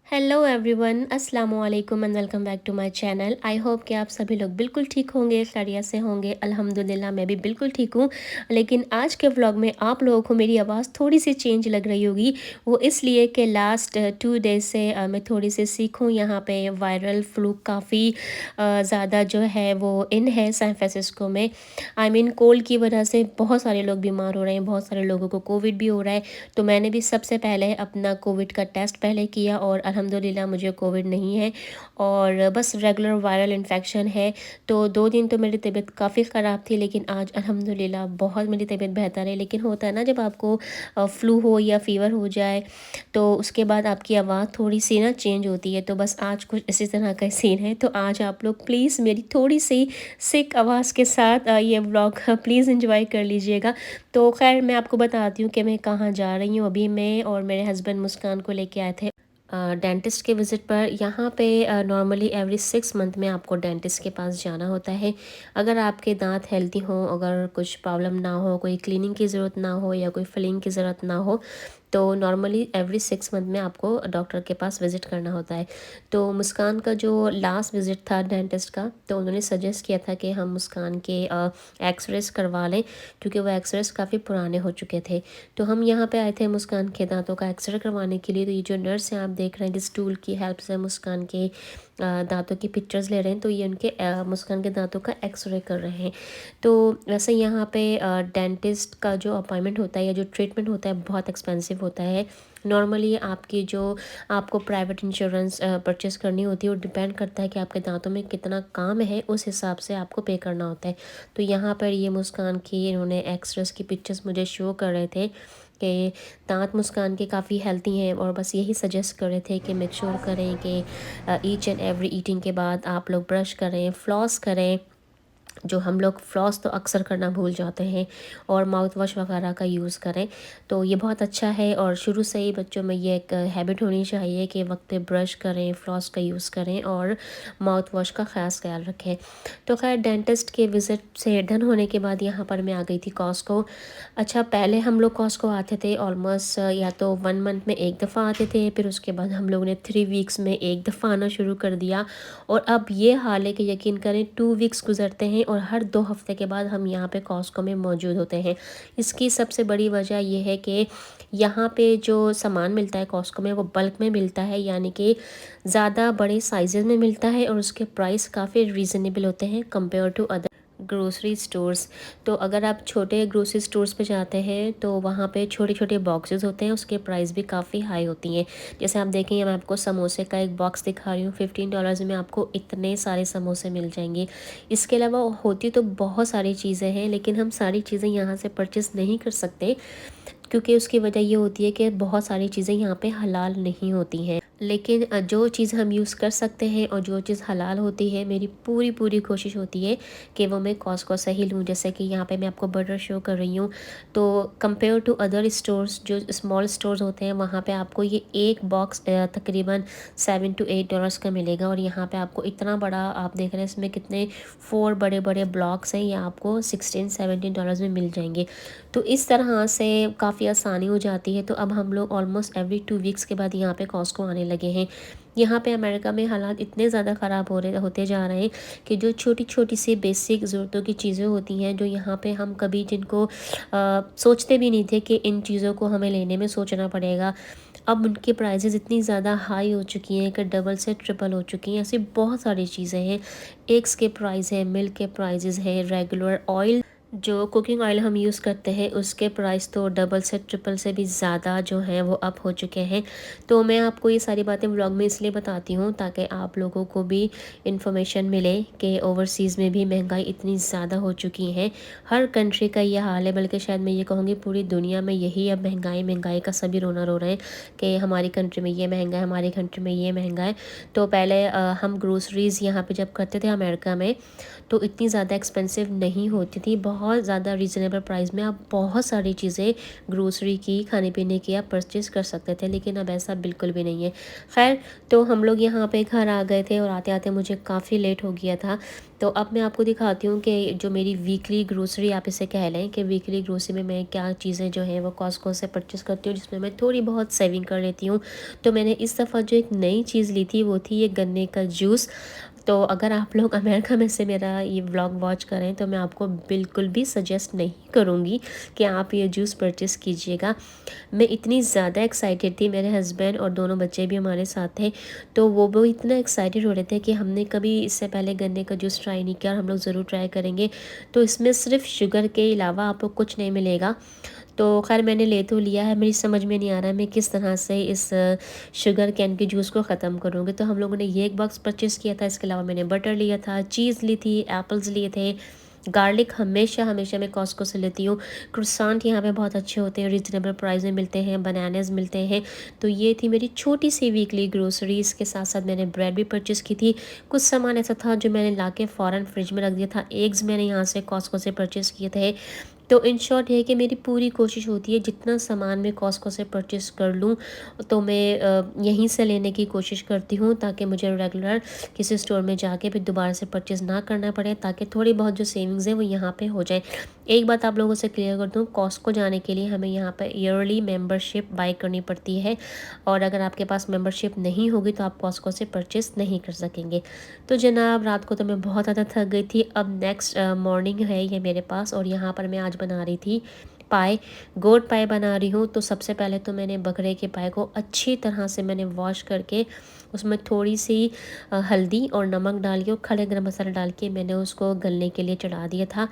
Hello everyone, अस्सलाम वालेकुम and welcome back to my channel. I hope कि आप सभी लोग बिल्कुल ठीक होंगे, खैरियत से होंगे। अल्हम्दुलिल्लाह मैं भी बिल्कुल ठीक हूँ। लेकिन आज के व्लॉग में आप लोगों को मेरी आवाज़ थोड़ी सी चेंज लग रही होगी। वो इसलिए कि लास्ट 2 डेज से मैं थोड़ी सी सीख हूँ। यहाँ पे वायरल फ्लू काफ़ी ज़्यादा जो है वो इन है सैन फ्रांसिस्को में। आई मीन कोल्ड की वजह से बहुत सारे लोग बीमार हो रहे हैं, बहुत सारे लोगों को कोविड भी हो रहा है। तो मैंने भी सबसे पहले अपना कोविड का टेस्ट पहले किया और अल्हम्दुलिल्लाह मुझे कोविड नहीं है और बस रेगुलर वायरल इन्फेक्शन है। तो 2 दिन तो मेरी तबीयत काफ़ी ख़राब थी, लेकिन आज अल्हम्दुलिल्लाह बहुत मेरी तबीयत बेहतर है। लेकिन होता है ना, जब आपको फ्लू हो या फ़ीवर हो जाए तो उसके बाद आपकी आवाज़ थोड़ी सी ना चेंज होती है। तो बस आज कुछ इसी तरह का सीन है। तो आज आप लोग प्लीज़ मेरी थोड़ी सी सिक आवाज़ के साथ ये व्लॉग प्लीज़ एंजॉय कर लीजिएगा। तो खैर मैं आपको बताती हूँ कि मैं कहाँ जा रही हूँ। अभी मैं और मेरे हस्बैंड मुस्कान को लेके आए थे डेंटिस्ट के विज़िट पर। यहाँ पे नॉर्मली एवरी 6 मंथ में आपको डेंटिस्ट के पास जाना होता है। अगर आपके दांत हेल्दी हों, अगर कुछ प्रॉब्लम ना हो, कोई क्लीनिंग की ज़रूरत ना हो या कोई फिलिंग की ज़रूरत ना हो, तो नॉर्मली एवरी 6 मंथ में आपको डॉक्टर के पास विज़िट करना होता है। तो मुस्कान का जो लास्ट विज़िट था डेंटिस्ट का, तो उन्होंने सजेस्ट किया था कि हम मुस्कान के एक्सरेस करवा लें, क्योंकि वो एक्सरेस काफ़ी पुराने हो चुके थे। तो हम यहाँ पे आए थे मुस्कान के दांतों का एक्सरे करवाने के लिए। तो ये जो नर्स हैं आप देख रहे हैं, जिस टूल की हेल्प से मुस्कान के दांतों की पिक्चर्स ले रहे हैं, तो ये उनके मुस्कान के दांतों का एक्सरे कर रहे हैं। तो वैसे यहाँ पे डेंटिस्ट का जो अपॉइंटमेंट होता है या जो ट्रीटमेंट होता है बहुत एक्सपेंसिव होता है। नॉर्मली आपकी जो आपको प्राइवेट इंश्योरेंस परचेस करनी होती है, वो डिपेंड करता है कि आपके दांतों में कितना काम है, उस हिसाब से आपको पे करना होता है। तो यहाँ पर ये मुस्कान की इन्होंने एक्सरेस की पिक्चर्स मुझे शो कर रहे थे कि दांत मुस्कान के काफ़ी हेल्दी हैं, और बस यही सजेस्ट कर रहे थे कि मेक श्योर करें कि ईच एंड एवरी ईटिंग के बाद आप लोग ब्रश करें, फ्लॉस करें। जो हम लोग फ्लॉस तो अक्सर करना भूल जाते हैं, और माउथ वॉश वगैरह का यूज़ करें। तो ये बहुत अच्छा है, और शुरू से ही बच्चों में ये एक हैबिट होनी चाहिए कि वक्त पे ब्रश करें, फ्लॉस का यूज़ करें और माउथ वॉश का ख़ास ख्याल रखें। तो खैर डेंटिस्ट के विज़िट से डन होने के बाद यहाँ पर मैं आ गई थी कॉस्को। अच्छा, पहले हम लोग कॉस्को आते थे ऑलमोस्ट या तो 1 मंथ में एक दफ़ा आते थे, फिर उसके बाद हम लोगों ने 3 वीक्स में एक दफ़ा आना शुरू कर दिया। और अब ये हाल है कि यकीन करें 2 वीक्स गुजरते हैं और हर 2 हफ्ते के बाद हम यहाँ पे कॉस्को में मौजूद होते हैं। इसकी सबसे बड़ी वजह ये है कि यहाँ पे जो सामान मिलता है कॉस्को में, वो बल्क में मिलता है, यानी कि ज़्यादा बड़े साइज़ में मिलता है, और उसके प्राइस काफ़ी रीज़नेबल होते हैं compare to other grocery stores. तो अगर आप छोटे ग्रोसरी स्टोर्स पे जाते हैं तो वहाँ पे छोटे छोटे बॉक्सेस होते हैं, उसके प्राइस भी काफ़ी हाई होती हैं। जैसे आप देखेंगे, मैं आपको समोसे का एक बॉक्स दिखा रही हूँ, $15 में आपको इतने सारे समोसे मिल जाएंगे। इसके अलावा होती तो बहुत सारी चीज़ें हैं, लेकिन हम सारी चीज़ें यहाँ से परचेज़ नहीं कर सकते, क्योंकि उसकी वजह ये होती है कि बहुत सारी चीज़ें यहाँ पे हलाल नहीं होती हैं। लेकिन जो चीज़ हम यूज़ कर सकते हैं और जो चीज़ हलाल होती है, मेरी पूरी पूरी कोशिश होती है कि वो मैं कॉस्को से ही लूँ। जैसे कि यहाँ पे मैं आपको बटर शो कर रही हूँ, तो कंपेयर टू अदर स्टोर्स, जो स्मॉल स्टोर्स होते हैं, वहाँ पे आपको ये एक बॉक्स तकरीबन $7 to $8 का मिलेगा। और यहाँ पे आपको इतना बड़ा, आप देख रहे हैं इसमें कितने 4 बड़े बड़े ब्लॉक्स हैं, ये आपको $16-17 में मिल जाएंगे। तो इस तरह से काफ़ी आसानी हो जाती है। तो अब हम लोग ऑलमोस्ट एवरी 2 वीक्स के बाद यहाँ पे कॉस्को आने लगे हैं। यहाँ पे अमेरिका में हालात इतने ज़्यादा ख़राब होते जा रहे हैं कि जो छोटी छोटी सी बेसिक ज़रूरतों की चीज़ें होती हैं, जो यहाँ पे हम कभी जिनको सोचते भी नहीं थे कि इन चीज़ों को हमें लेने में सोचना पड़ेगा, अब उनकी प्राइजेज़ इतनी ज़्यादा हाई हो चुकी हैं कि डबल से ट्रिपल हो चुकी हैं। ऐसी बहुत सारी चीज़ें हैं, एग्स के प्राइस है, मिल्क के प्राइजेज़ है, रेगुलर ऑयल, जो कुकिंग ऑयल हम यूज़ करते हैं, उसके प्राइस तो डबल से ट्रिपल से भी ज़्यादा जो है वो अप हो चुके हैं। तो मैं आपको ये सारी बातें व्लॉग में इसलिए बताती हूँ ताकि आप लोगों को भी इन्फॉर्मेशन मिले कि ओवरसीज़ में भी महंगाई इतनी ज़्यादा हो चुकी है। हर कंट्री का ये हाल है, बल्कि शायद मैं ये कहूँगी पूरी दुनिया में यही अब महंगाई महंगाई का सभी रोना रो रहे हैं कि हमारी कंट्री में ये महंगा है, हमारी कंट्री में ये महंगा है। तो पहले हम ग्रोसरीज़ यहाँ पर जब करते थे अमेरिका में, तो इतनी ज़्यादा एक्सपेंसिव नहीं होती थी, बहुत ज़्यादा रीज़नेबल प्राइस में आप बहुत सारी चीज़ें ग्रोसरी की, खाने पीने की आप परचेज़ कर सकते थे, लेकिन अब ऐसा बिल्कुल भी नहीं है। ख़ैर, तो हम लोग यहाँ पे घर आ गए थे और आते-आते मुझे काफ़ी लेट हो गया था। तो अब मैं आपको दिखाती हूँ कि जो मेरी वीकली ग्रोसरी आप इसे कह लें कि वीकली ग्रोसरी में मैं क्या चीज़ें जो हैं वो कॉस्टको से परचेज़ करती हूँ, जिसमें मैं थोड़ी बहुत सेविंग कर लेती हूँ। तो मैंने इस दफ़ा जो एक नई चीज़ ली थी वो थी ये गन्ने का जूस। तो अगर आप लोग अमेरिका में से मेरा ये व्लॉग वॉच करें तो मैं आपको बिल्कुल भी सजेस्ट नहीं करूँगी कि आप ये जूस परचेज़ कीजिएगा। मैं इतनी ज़्यादा एक्साइटेड थी, मेरे हस्बैंड और दोनों बच्चे भी हमारे साथ थे, तो वो इतना एक्साइटेड हो रहे थे कि हमने कभी इससे पहले गन्ने का जूस ट्राई नहीं किया और हम लोग ज़रूर ट्राई करेंगे। तो इसमें सिर्फ शुगर के अलावा आपको कुछ नहीं मिलेगा। तो ख़ैर मैंने ले तो लिया है, मेरी समझ में नहीं आ रहा है मैं किस तरह से इस शुगर कैन के जूस को ख़त्म करूँगी। तो हम लोगों ने ये एक बॉक्स परचेज़ किया था, इसके अलावा मैंने बटर लिया था, चीज़ ली थी, एप्पल्स लिए थे, गार्लिक हमेशा मैं कॉस्टको से लेती हूँ। क्रोसेंट यहाँ पे बहुत अच्छे होते हैं, रीज़नेबल प्राइस में मिलते हैं, बनानास मिलते हैं। तो ये थी मेरी छोटी सी वीकली ग्रोसरी। इसके साथ-साथ मैंने ब्रेड भी परचेज़ की थी। कुछ सामान ऐसा था जो मैंने लाके फ़ौरन फ्रिज में रख दिया था। एग्स मैंने यहाँ से कॉस्टको से परचेज़ किए थे। तो इन शॉर्ट ये है कि मेरी पूरी कोशिश होती है जितना सामान मैं कॉस्टको से परचेज़ कर लूँ तो मैं यहीं से लेने की कोशिश करती हूँ, ताकि मुझे रेगुलर किसी स्टोर में जाके फिर दोबारा से परचेज़ ना करना पड़े, ताकि थोड़ी बहुत जो सेविंग्स है वो यहाँ पे हो जाए। एक बात आप लोगों से क्लियर कर दूँ, कॉस्टको जाने के लिए हमें यहाँ पे ईयरली मेंबरशिप बाय करनी पड़ती है, और अगर आपके पास मेंबरशिप नहीं होगी तो आप कॉस्टको से परचेज़ नहीं कर सकेंगे। तो जनाब, रात को तो मैं बहुत ज़्यादा थक गई थी। अब नेक्स्ट मॉर्निंग है ये मेरे पास, और यहाँ पर मैं आज बना रही थी पाए, गोट पाए बना रही हूँ। तो सबसे पहले तो मैंने बकरे के पाए को अच्छी तरह से मैंने वॉश करके उसमें थोड़ी सी हल्दी और नमक डाल के और खड़े गरम मसाला डाल के मैंने उसको गलने के लिए चढ़ा दिया था।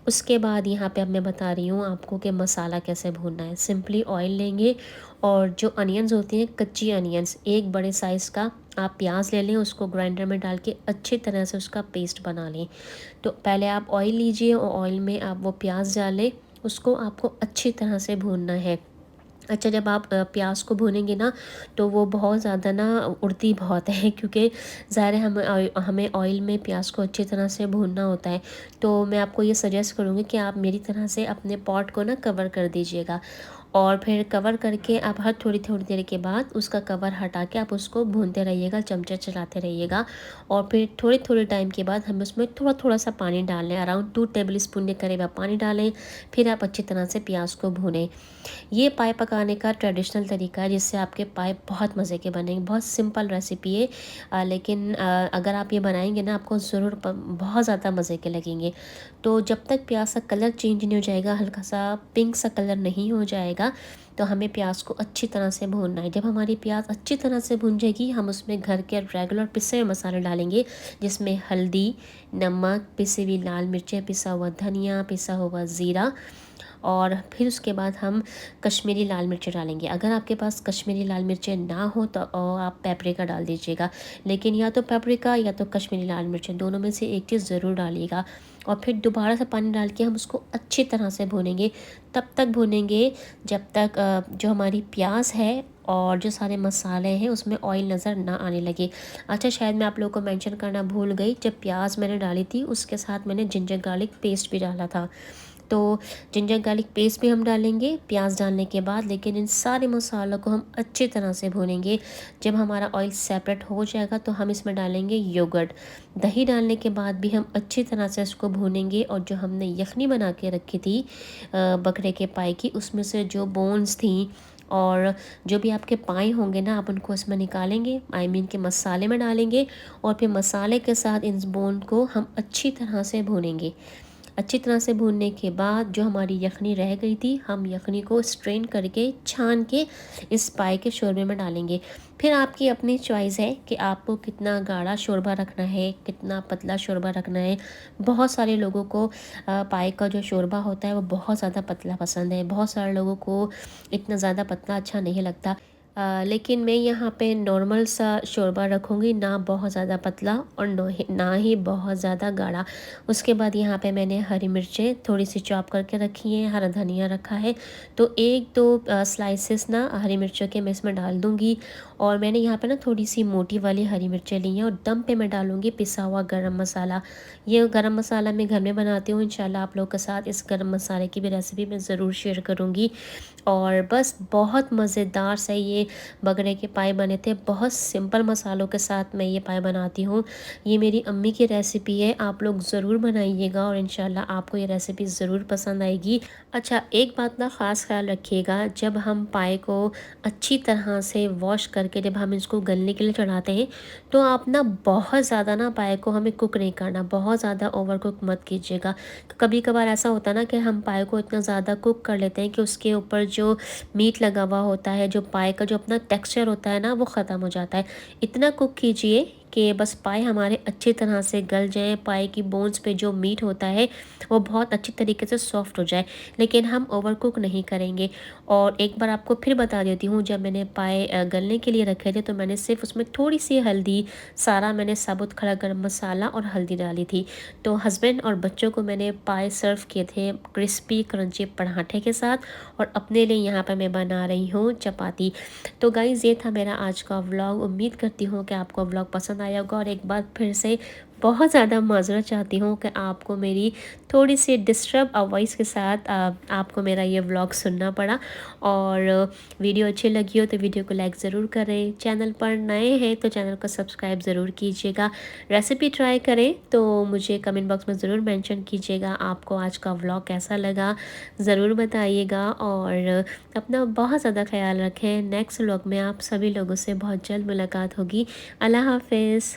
उसके बाद यहाँ पे अब मैं बता रही हूँ आपको कि मसाला कैसे भूनना है। सिंपली ऑयल लेंगे और जो अनियंस होती हैं, कच्ची अनियंस, एक बड़े साइज़ का आप प्याज ले लें, उसको ग्राइंडर में डाल के अच्छी तरह से उसका पेस्ट बना लें। तो पहले आप ऑयल लीजिए और ऑयल में आप वो प्याज डालें, उसको आपको अच्छी तरह से भूनना है। अच्छा, जब आप प्याज को भूनेंगे ना तो वो बहुत ज़्यादा ना उड़ती बहुत है, क्योंकि ज़ाहिर है हमें ऑयल में प्याज को अच्छी तरह से भूनना होता है। तो मैं आपको ये सजेस्ट करूँगी कि आप मेरी तरह से अपने पॉट को ना कवर कर दीजिएगा, और फिर कवर करके आप हर थोड़ी थोड़ी देर के बाद उसका कवर हटा के आप उसको भूनते रहिएगा, चमचा चलाते रहिएगा। और फिर थोड़ी थोड़ी टाइम के बाद हमें उसमें थोड़ा थोड़ा सा पानी डालना है, अराउंड 2 टेबल स्पून के करीब आप पानी डालें। फिर आप अच्छी तरह से प्याज को भूनें। ये पाए पकाने का ट्रेडिशनल तरीका है, जिससे आपके पाए बहुत मज़े के बनेंगे। बहुत सिंपल रेसिपी है, लेकिन अगर आप ये बनाएंगे ना आपको ज़रूर बहुत ज़्यादा मज़े के लगेंगे। तो जब तक प्याज का कलर चेंज नहीं हो जाएगा, हल्का सा पिंक सा कलर नहीं हो जाएगा, तो हमें प्याज को अच्छी तरह से भूनना है। जब हमारी प्याज अच्छी तरह से भून जाएगी, हम उसमें घर के रेगुलर पिसे हुए मसाले डालेंगे, जिसमें हल्दी, नमक, पिसी हुई लाल मिर्चें, पिसा हुआ धनिया, पिसा हुआ ज़ीरा, और फिर उसके बाद हम कश्मीरी लाल मिर्चें डालेंगे। अगर आपके पास कश्मीरी लाल मिर्चें ना हो तो आप पेपरिका डाल दीजिएगा, लेकिन या तो पेपरिका या तो कश्मीरी लाल मिर्चें, दोनों में से एक चीज़ ज़रूर डालिएगा। और फिर दोबारा से पानी डाल के हम उसको अच्छी तरह से भूनेंगे। तब तक भूनेंगे जब तक जो हमारी प्याज है और जो सारे मसाले हैं उसमें ऑयल नज़र ना आने लगे। अच्छा, शायद मैं आप लोगों को मेंशन करना भूल गई, जब प्याज मैंने डाली थी उसके साथ मैंने जिंजर गार्लिक पेस्ट भी डाला था। तो जिंजर गार्लिक पेस्ट भी हम डालेंगे प्याज डालने के बाद, लेकिन इन सारे मसालों को हम अच्छी तरह से भूनेंगे। जब हमारा ऑयल सेपरेट हो जाएगा तो हम इसमें डालेंगे योगर्ट। दही डालने के बाद भी हम अच्छी तरह से इसको भूनेंगे, और जो हमने यखनी बना के रखी थी बकरे के पाए की, उसमें से जो बोन्स थी और जो भी आपके पाए होंगे ना, आप उनको इसमें निकालेंगे, आई मीन के मसाले में डालेंगे, और फिर मसाले के साथ इन बोन को हम अच्छी तरह से भूनेंगे। अच्छी तरह से भूनने के बाद जो हमारी यखनी रह गई थी, हम यखनी को स्ट्रेन करके छान के इस पाए के शोरबे में डालेंगे। फिर आपकी अपनी चॉइस है कि आपको कितना गाढ़ा शोरबा रखना है, कितना पतला शोरबा रखना है। बहुत सारे लोगों को पाए का जो शोरबा होता है वो बहुत ज़्यादा पतला पसंद है, बहुत सारे लोगों को इतना ज़्यादा पतला अच्छा नहीं लगता। लेकिन मैं यहाँ पे नॉर्मल सा शोरबा रखूँगी, ना बहुत ज़्यादा पतला और ना ही बहुत ज़्यादा गाढ़ा। उसके बाद यहाँ पे मैंने हरी मिर्चें थोड़ी सी चॉप करके रखी हैं, हरा धनिया रखा है, तो 1-2 स्लाइसेस ना हरी मिर्चों के मैं इसमें डाल दूँगी। और मैंने यहाँ पे ना थोड़ी सी मोटी वाली हरी मिर्चें ली हैं और दम पे मैं डालूँगी पिसा हुआ गरम मसाला। ये गरम मसाला मैं घर में बनाती हूँ, इंशाल्लाह आप लोगों के साथ इस गरम मसाले की भी रेसिपी मैं ज़रूर शेयर करूँगी। और बस बहुत मज़ेदार से ये बगरे के पाए बने थे। बहुत सिंपल मसालों के साथ मैं ये पाए बनाती हूँ। ये मेरी अम्मी की रेसिपी है, आप लोग ज़रूर बनाइएगा और इंशाल्लाह आपको ये रेसिपी ज़रूर पसंद आएगी। अच्छा, एक बात ना ख़ास ख्याल रखिएगा, जब हम पाए को अच्छी तरह से वॉश करके जब हम इसको गलने के लिए चढ़ाते हैं, तो आप ना बहुत ज़्यादा ना पाए को हमें कुक नहीं करना, बहुत ज़्यादा ओवर कुक मत कीजिएगा। कभी कभार ऐसा होता है ना कि हम पाए को इतना ज़्यादा कुक कर लेते हैं कि उसके ऊपर जो मीट लगा हुआ होता है, जो पाए का जो अपना टेक्सचर होता है ना, वो ख़त्म हो जाता है। इतना कुक कीजिए कि बस पाए हमारे अच्छी तरह से गल जाएँ, पाए की बोन्स पे जो मीट होता है वो बहुत अच्छी तरीके से सॉफ्ट हो जाए, लेकिन हम ओवर कुक नहीं करेंगे। और एक बार आपको फिर बता देती हूँ, जब मैंने पाए गलने के लिए रखे थे तो मैंने सिर्फ उसमें थोड़ी सी हल्दी, सारा मैंने साबुत खड़ा गरम मसाला और हल्दी डाली थी। तो हस्बैंड और बच्चों को मैंने पाए सर्व किए थे क्रिस्पी क्रंची पराठे के साथ, और अपने लिए यहाँ पर मैं बना रही हूँ चपाती। तो गाइज़, ये था मेरा आज का व्लॉग। उम्मीद करती हूँ कि आपको व्लॉग पसंद आया होगा, और एक बार फिर से बहुत ज़्यादा माज़रत चाहती हूँ कि आपको मेरी थोड़ी सी डिस्टर्ब वॉइस के साथ आपको मेरा ये व्लॉग सुनना पड़ा। और वीडियो अच्छी लगी हो तो वीडियो को लाइक ज़रूर करें, चैनल पर नए हैं तो चैनल को सब्सक्राइब ज़रूर कीजिएगा। रेसिपी ट्राई करें तो मुझे कमेंट बॉक्स में ज़रूर मेंशन कीजिएगा आपको आज का व्लॉग कैसा लगा, ज़रूर बताइएगा। और अपना बहुत ज़्यादा ख्याल रखें। नेक्स्ट व्लॉग में आप सभी लोगों से बहुत जल्द मुलाकात होगी। अल्लाह हाफ़िज़।